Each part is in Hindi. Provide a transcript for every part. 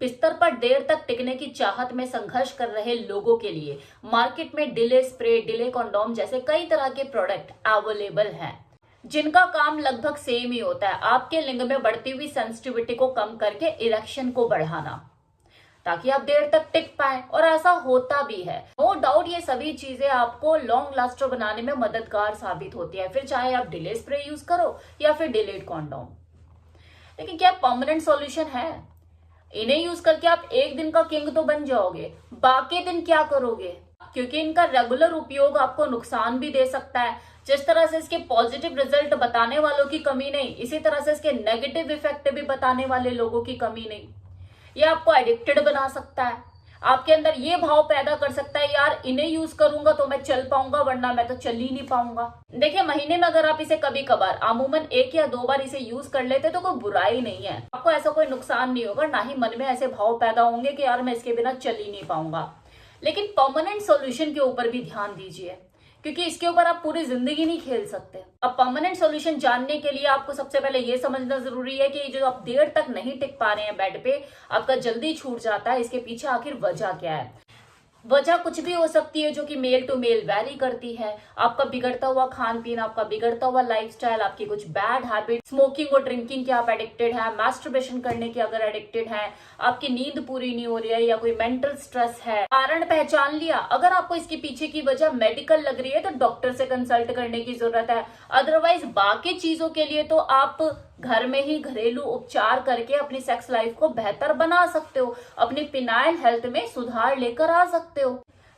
बिस्तर पर देर तक टिकने की चाहत में संघर्ष कर रहे लोगों के लिए मार्केट में डिले स्प्रे, डिले कंडोम जैसे कई तरह के प्रोडक्ट अवेलेबल हैं, जिनका काम लगभग सेम ही होता है, आपके लिंग में बढ़ती हुई सेंसिटिविटी को कम करके इरेक्शन को बढ़ाना, ताकि आप देर तक टिक पाए। और ऐसा होता भी है। नो डाउट ये सभी चीजें आपको लॉन्ग लास्टर बनाने में मददगार साबित होती है, फिर चाहे आप डिले स्प्रे यूज करो या फिर डिलेड कॉन्डोम। लेकिन क्या परमानेंट सॉल्यूशन है? इन्हें यूज करके आप एक दिन का किंग तो बन जाओगे, बाकी दिन क्या करोगे? क्योंकि इनका रेगुलर उपयोग आपको नुकसान भी दे सकता है। जिस तरह से इसके पॉजिटिव रिजल्ट बताने वालों की कमी नहीं, इसी तरह से इसके नेगेटिव इफेक्ट भी बताने वाले लोगों की कमी नहीं। ये आपको एडिक्टेड बना सकता है, आपके अंदर ये भाव पैदा कर सकता है, यार इन्हें यूज करूंगा तो मैं चल पाऊंगा, वरना मैं तो चल ही नहीं पाऊंगा। देखिए, महीने में अगर आप इसे कभी कभार अमूमन 1 या 2 बार इसे यूज कर लेते तो कोई बुराई नहीं है, आपको ऐसा कोई नुकसान नहीं होगा, ना ही मन में ऐसे भाव पैदा होंगे कि यार मैं इसके बिना चल ही नहीं पाऊंगा। लेकिन परमानेंट सॉल्यूशन के ऊपर भी ध्यान दीजिए, क्योंकि इसके ऊपर आप पूरी जिंदगी नहीं खेल सकते। अब परमानेंट सॉल्यूशन जानने के लिए आपको सबसे पहले ये समझना जरूरी है कि जो आप देर तक नहीं टिक पा रहे हैं बेड पे, आपका जल्दी छूट जाता है, इसके पीछे आखिर वजह क्या है। वजह कुछ भी हो सकती है, जो कि मेल टू मेल वैरी करती है। आपका बिगड़ता हुआ खान पीन, आपका बिगड़ता हुआ लाइफस्टाइल, आपकी कुछ बैड हैबिट, स्मोकिंग और ड्रिंकिंग के आप एडिक्टेड हैं, मास्टरबेशन करने के अगर एडिक्टेड हैं, आपकी नींद पूरी नहीं हो रही है, या कोई मेंटल स्ट्रेस है। कारण पहचान लिया, अगर आपको इसके पीछे की वजह मेडिकल लग रही है तो डॉक्टर से कंसल्ट करने की जरूरत है। अदरवाइज बाकी चीजों के लिए तो आप घर में ही घरेलू उपचार करके अपनी सेक्स लाइफ को बेहतर बना सकते हो, अपनी पिनाइल हेल्थ में सुधार लेकर आ सकते हो।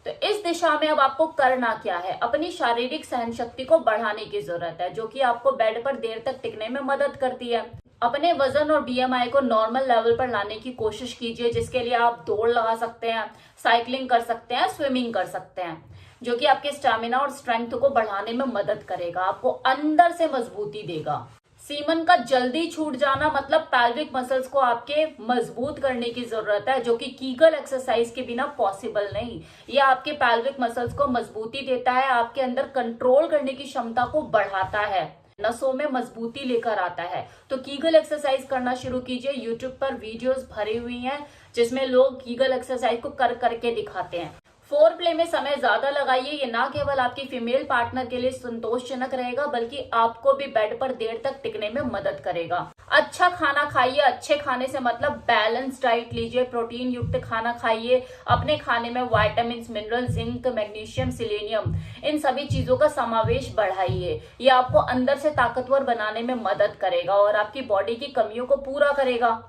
तो इस दिशा में अब आपको करना क्या है? अपनी शारीरिक सहन शक्ति को बढ़ाने की जरूरत है, जो कि आपको बेड पर देर तक टिकने में मदद करती है। अपने वजन और बीएमआई को नॉर्मल लेवल पर लाने की कोशिश कीजिए, जिसके लिए आप दौड़ लगा सकते हैं, साइकिलिंग कर सकते हैं, स्विमिंग कर सकते हैं, जो कि आपके स्टैमिना और स्ट्रेंथ को बढ़ाने में मदद करेगा, आपको अंदर से मजबूती देगा। सीमन का जल्दी छूट जाना मतलब पैल्विक मसल्स को आपके मजबूत करने की जरूरत है, जो कि कीगल एक्सरसाइज के बिना पॉसिबल नहीं। यह आपके पैल्विक मसल्स को मजबूती देता है, आपके अंदर कंट्रोल करने की क्षमता को बढ़ाता है, नसों में मजबूती लेकर आता है। तो कीगल एक्सरसाइज करना शुरू कीजिए। यूट्यूब पर वीडियोस भरी हुई हैं जिसमें लोग कीगल एक्सरसाइज को कर करके दिखाते हैं। फोर प्ले में समय ज्यादा लगाइए, ये ना केवल आपकी फीमेल पार्टनर के लिए संतोषजनक रहेगा, बल्कि आपको भी बेड पर देर तक टिकने में मदद करेगा। अच्छा खाना खाइए, अच्छे खाने से मतलब बैलेंस डाइट लीजिए, प्रोटीन युक्त खाना खाइए, अपने खाने में vitamin, mineral, zinc, magnesium, selenium, इन सभी चीजों का समावेश बढ़ाइए। ये आपको अंदर से ताकतवर बनाने में मदद करेगा और आपकी बॉडी की कमियों को पूरा करेगा।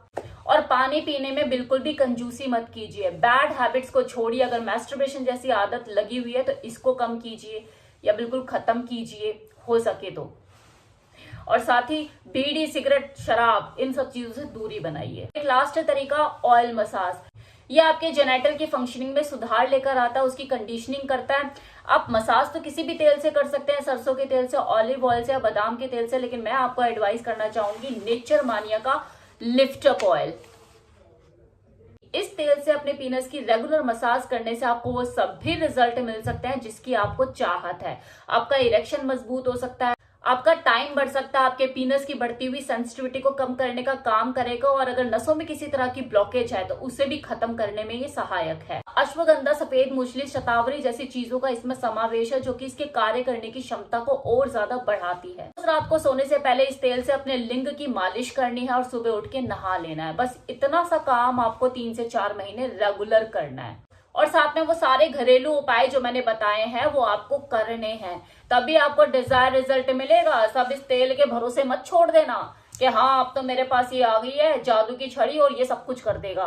और पानी पीने में बिल्कुल भी कंजूसी मत कीजिए, बैड हैबिट्स को छोड़िए। अगर मैस्टरबेशन जैसी आदत लगी हुई है तो इसको कम कीजिए या बिल्कुल खत्म कीजिए हो सके तो। और साथ ही बीड़ी, सिगरेट, शराब, इन सब चीजों से दूरी बनाइए। एक लास्ट तरीका ऑयल मसाज, ये आपके जेनेटल की फंक्शनिंग में सुधार लेकर आता है, उसकी कंडीशनिंग करता है। आप मसाज तो किसी भी तेल से कर सकते हैं, सरसों के तेल से, ऑलिव ऑयल से या बादाम के तेल से, लेकिन मैं आपको एडवाइस करना चाहूंगी नेचर मानिया का लिफ्ट अप ऑयल। इस तेल से अपने पीनस की रेगुलर मसाज करने से आपको वो सभी रिजल्ट मिल सकते हैं जिसकी आपको चाहत है। आपका इरेक्शन मजबूत हो सकता है, आपका टाइम बढ़ सकता है, आपके पीनस की बढ़ती हुई सेंसिटिविटी को कम करने का काम करेगा, और अगर नसों में किसी तरह की ब्लॉकेज है तो उसे भी खत्म करने में ये सहायक है। अश्वगंधा, सफेद मूसली, शतावरी जैसी चीजों का इसमें समावेश है, जो कि इसके कार्य करने की क्षमता को और ज्यादा बढ़ाती है। रात को सोने से पहले इस तेल से अपने लिंग की मालिश करनी है और सुबह उठ के नहा लेना है। बस इतना सा काम आपको 3 से 4 महीने रेगुलर करना है, और साथ में वो सारे घरेलू उपाय जो मैंने बताए हैं वो आपको करने हैं, तभी आपको डिजायर रिजल्ट मिलेगा। सब इस तेल के भरोसे मत छोड़ देना कि हाँ अब तो मेरे पास ये आ गई है जादू की छड़ी और ये सब कुछ कर देगा।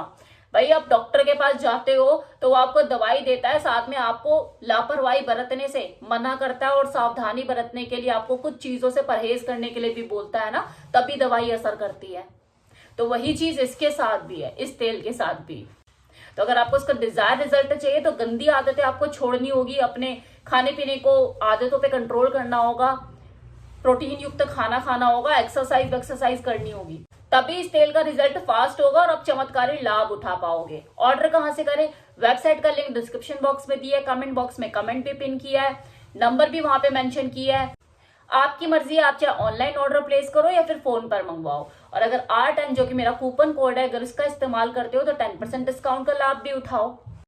भाई, आप डॉक्टर के पास जाते हो तो वो आपको दवाई देता है, साथ में आपको लापरवाही बरतने से मना करता है और सावधानी बरतने के लिए आपको कुछ चीजों से परहेज करने के लिए भी बोलता है ना, तभी दवाई असर करती है। तो वही चीज इसके साथ भी है, इस तेल के साथ भी। तो अगर आपको उसका डिजायर रिजल्ट चाहिए तो गंदी आदतें आपको छोड़नी होगी, अपने खाने पीने को आदतों पे कंट्रोल करना होगा, प्रोटीन युक्त खाना खाना होगा, एक्सरसाइज करनी होगी, तभी इस तेल का रिजल्ट फास्ट होगा और आप चमत्कारी लाभ उठा पाओगे। ऑर्डर कहां से करें? वेबसाइट का लिंक डिस्क्रिप्शन बॉक्स में दिया है, कमेंट बॉक्स में कमेंट भी पिन किया है, नंबर भी वहां पे मेंशन किया है। आपकी मर्जी है, आप चाहे ऑनलाइन ऑर्डर प्लेस करो या फिर फोन पर मंगवाओ। और अगर R10 जो कि मेरा कूपन कोड है, अगर उसका इस्तेमाल करते हो तो 10% डिस्काउंट का लाभ भी उठाओ।